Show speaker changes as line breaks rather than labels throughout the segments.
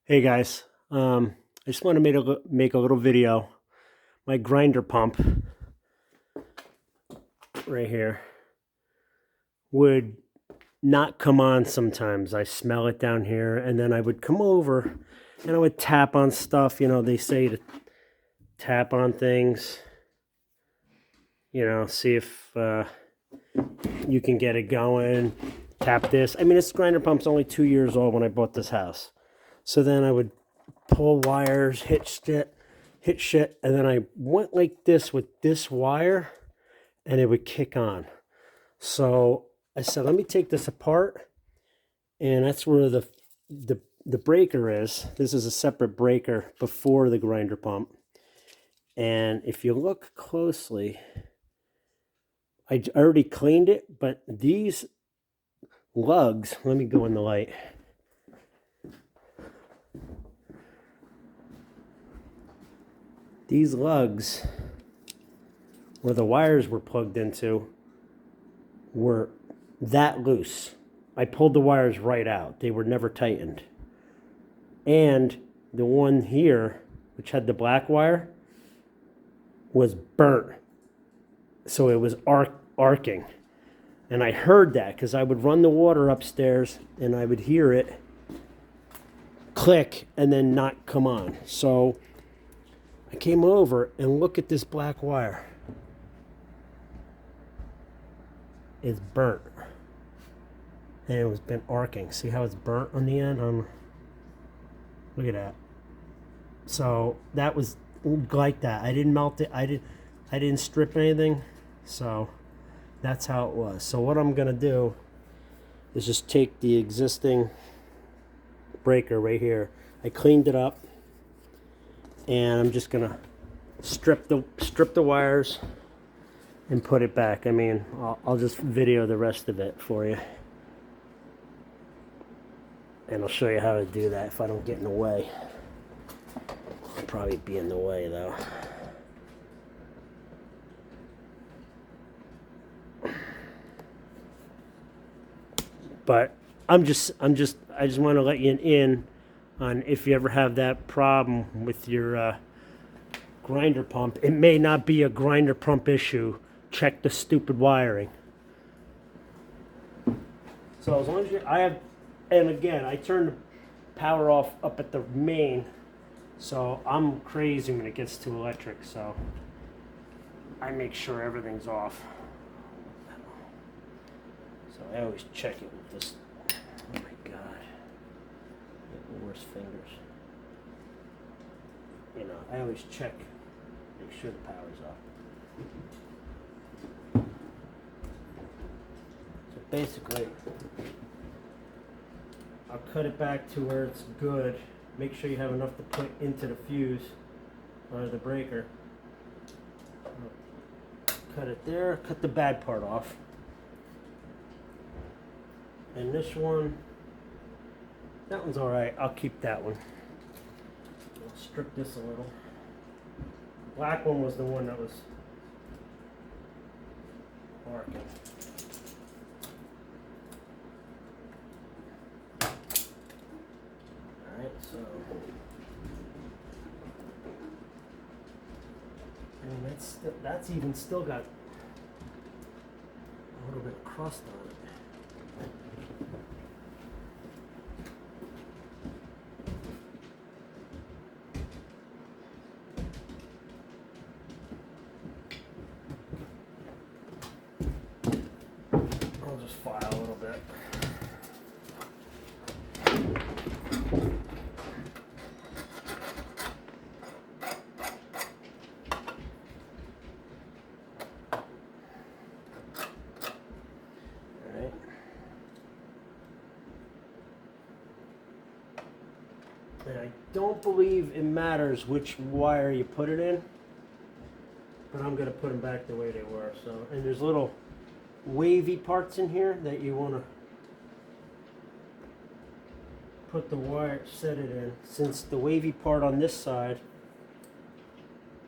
Hey guys, I just want to make a little video. My grinder pump right here would not come on sometimes. I smell it down here, and then I would come over and I would tap on stuff. You know, they say to tap on things, see if you can get it going. Tap this. I mean, this grinder pump's only 2 years old when I bought this house. So then I would pull wires, hit shit, and then I went like this with this wire, and it would kick on. So I said, let me take this apart, and that's where the breaker is. This is a separate breaker before the grinder pump, and if you look closely, I already cleaned it, but these lugs. Let me go in the light. These lugs, where the wires were plugged into, were that loose. I pulled the wires right out. They were never tightened. And the one here, which had the black wire, was burnt. So it was arcing. And I heard that because I would run the water upstairs and I would hear it click and then not come on. So I came over and look at this black wire. It's burnt. And it was been arcing. See how it's burnt on the end? Look at that. So that was like that. I didn't melt it. I didn't strip anything. So that's how it was. So what I'm gonna do is just take the existing breaker right here. I cleaned it up, and I'm just gonna strip the wires and put it back. I mean, I'll just video the rest of it for you, and I'll show you how to do that if I don't get in the way. I'll probably be in the way though. But I just want to let you in on if you ever have that problem with your grinder pump. It may not be a grinder pump issue. Check the stupid wiring. So as long as and again, I turn the power off up at the main, so I'm crazy when it gets to electric, so I make sure everything's off. So I always check it with this. Oh my God. Get worse fingers. I always check, make sure the power's off. So basically, I'll cut it back to where it's good. Make sure you have enough to put into the fuse or the breaker. Cut it there, cut the bad part off. And this one, that one's all right. I'll keep that one. I'll strip this a little. The black one was the one that was arcing. All right, so and that's even still got a little bit of crust on it. I'll just file a little bit. Alright. And I don't believe it matters which wire you put it in, but I'm going to put them back the way they were. So, and there's little wavy parts in here that you want to put the wire, set it in. Since the wavy part on this side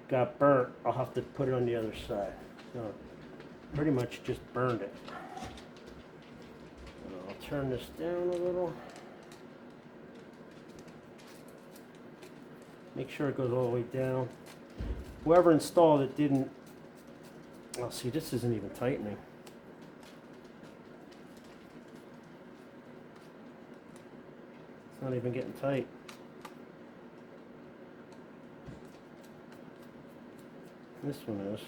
got burnt, I'll have to put it on the other side. So pretty much just burned it. I'll turn this down a little. Make sure it goes all the way down. Whoever installed it didn't. Oh, see, this isn't even tightening. It's not even getting tight. This one is.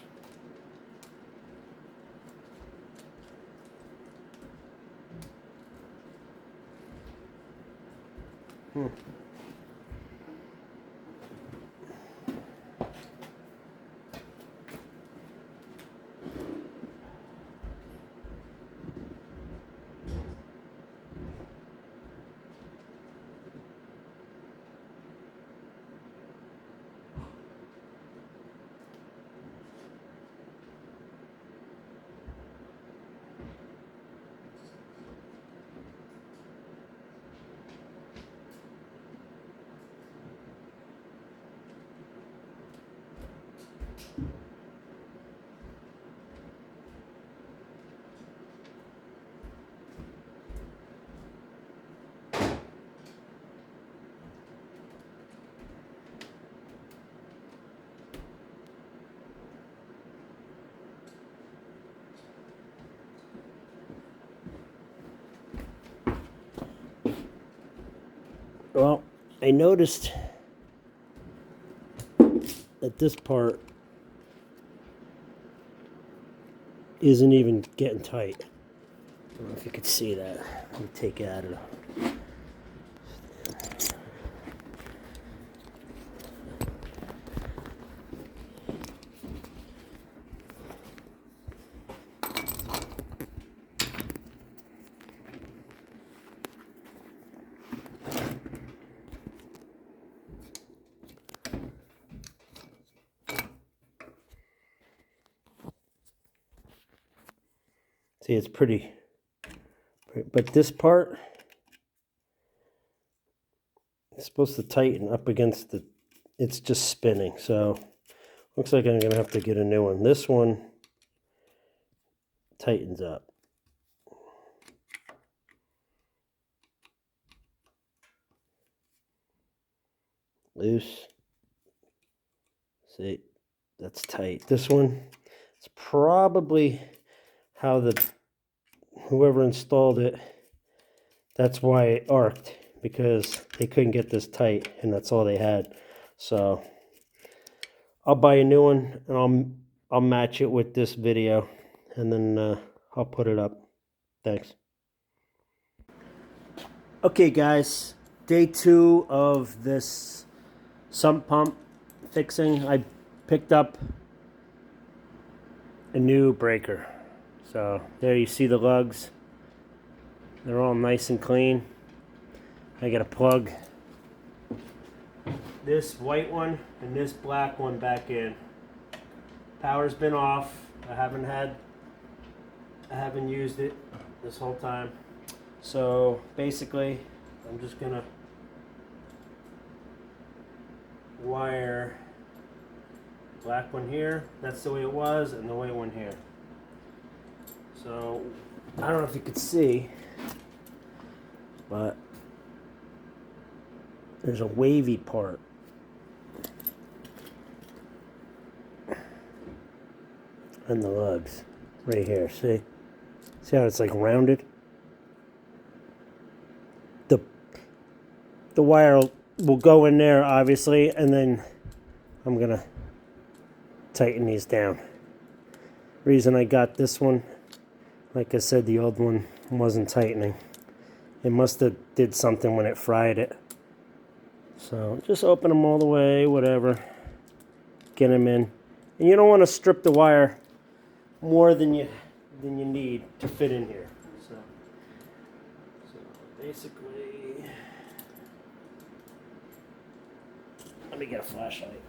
Well, I noticed that this part isn't even getting tight. I don't know if you could see that. Let me take it out of the... See, it's pretty, but this part is supposed to tighten up against the, it's just spinning. So looks like I'm gonna have to get a new one. This one tightens up. Loose. See, that's tight. This one, it's probably how whoever installed it, that's why it arced, because they couldn't get this tight and that's all they had. So I'll buy a new one and I'll match it with this video and then I'll put it up. Thanks. Okay guys, day 2 of this sump pump fixing. I picked up a new breaker. So there you see the lugs. They're all nice and clean. I gotta plug this white one and this black one back in. Power's been off. I haven't used it this whole time. So basically, I'm just gonna wire black one here. That's the way it was, and the white one here. So I don't know if you could see, but there's a wavy part. And the lugs right here. See how it's like rounded? The wire will go in there obviously, and then I'm gonna tighten these down. Reason I got this one, like I said, the old one wasn't tightening. It must have did something when it fried it. So just open them all the way, whatever. Get them in. And you don't want to strip the wire more than you need to fit in here. So basically, let me get a flashlight.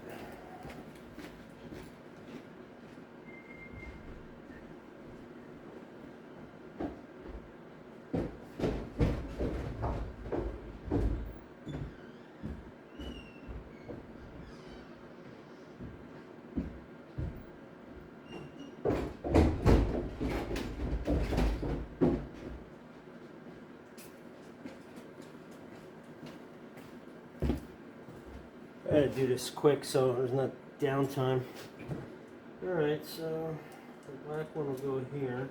I gotta do this quick so there's not downtime. Alright, so the black one will go here.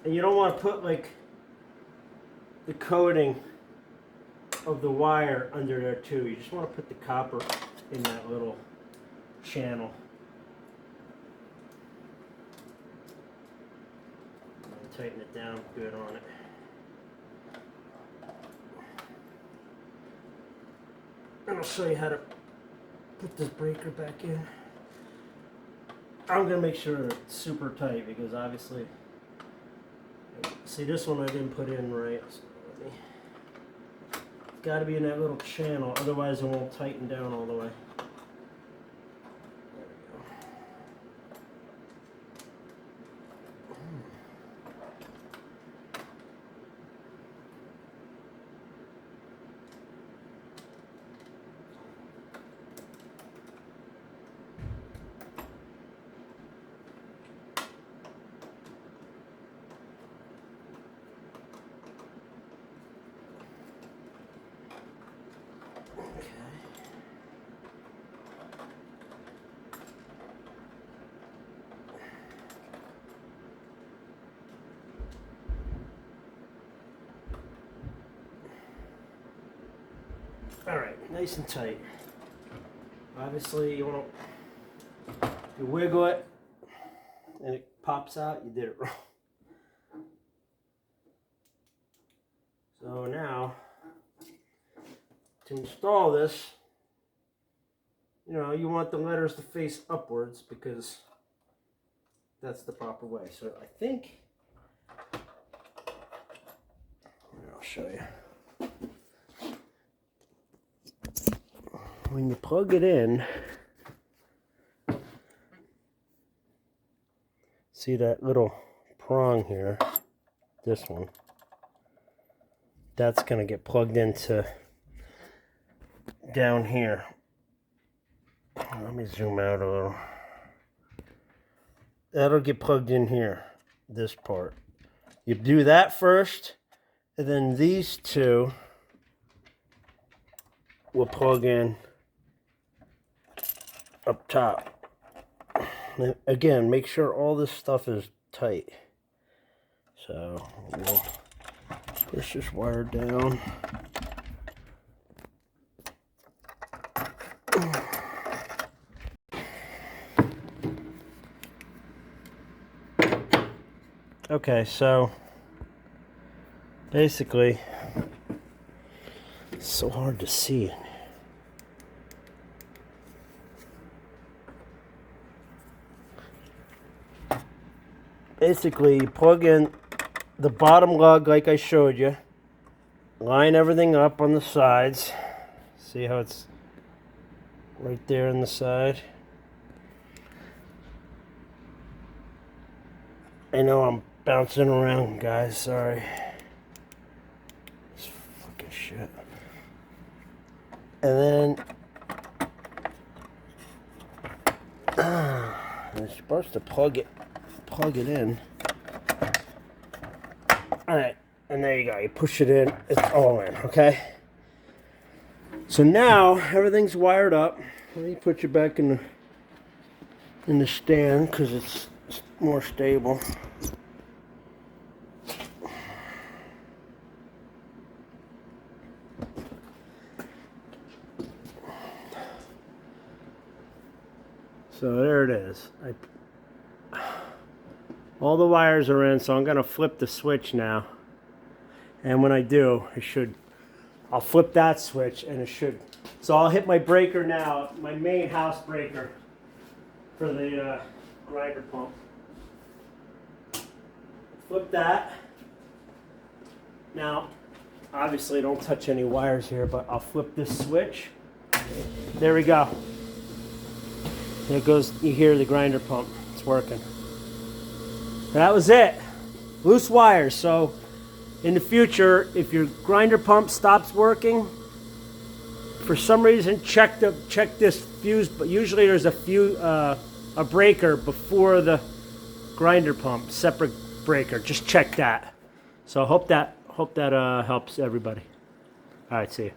And you don't want to put like the coating of the wire under there too. You just want to put the copper in that little channel. And tighten it down good on it. And I'll show you how to put this breaker back in. I'm going to make sure it's super tight because obviously, see, this one I didn't put in right. So it's got to be in that little channel, otherwise it won't tighten down all the way. Alright, nice and tight. Obviously you want to, you wiggle it and it pops out, you did it wrong. So now, to install this, you know, you want the letters to face upwards because that's the proper way. So I think, I'll show you. When you plug it in, see that little prong here, this one, that's going to get plugged into down here. Let me zoom out a little. That'll get plugged in here, this part. You do that first, and then these two will plug in up top. And again, make sure all this stuff is tight. So we'll push this wire down. Okay, so basically, it's so hard to see. Basically, you plug in the bottom lug like I showed you. Line everything up on the sides. See how it's right there on the side? I know I'm bouncing around, guys. Sorry. It's fucking shit. And then you're supposed to plug it in. Alright, and there you go. You push it in, it's all in, okay? So now everything's wired up. Let me put you back in the stand because it's more stable. So there it is. All the wires are in, so I'm going to flip the switch now. And when I do, I'll flip that switch and it should. So I'll hit my breaker now, my main house breaker for the grinder pump. Flip that. Now, obviously don't touch any wires here, but I'll flip this switch. There we go. There goes, you hear the grinder pump. It's working. That was it. Loose wires. So in the future, if your grinder pump stops working, for some reason, check this fuse. But usually there's a breaker before the grinder pump, separate breaker. Just check that. So I hope that helps everybody. All right, see you.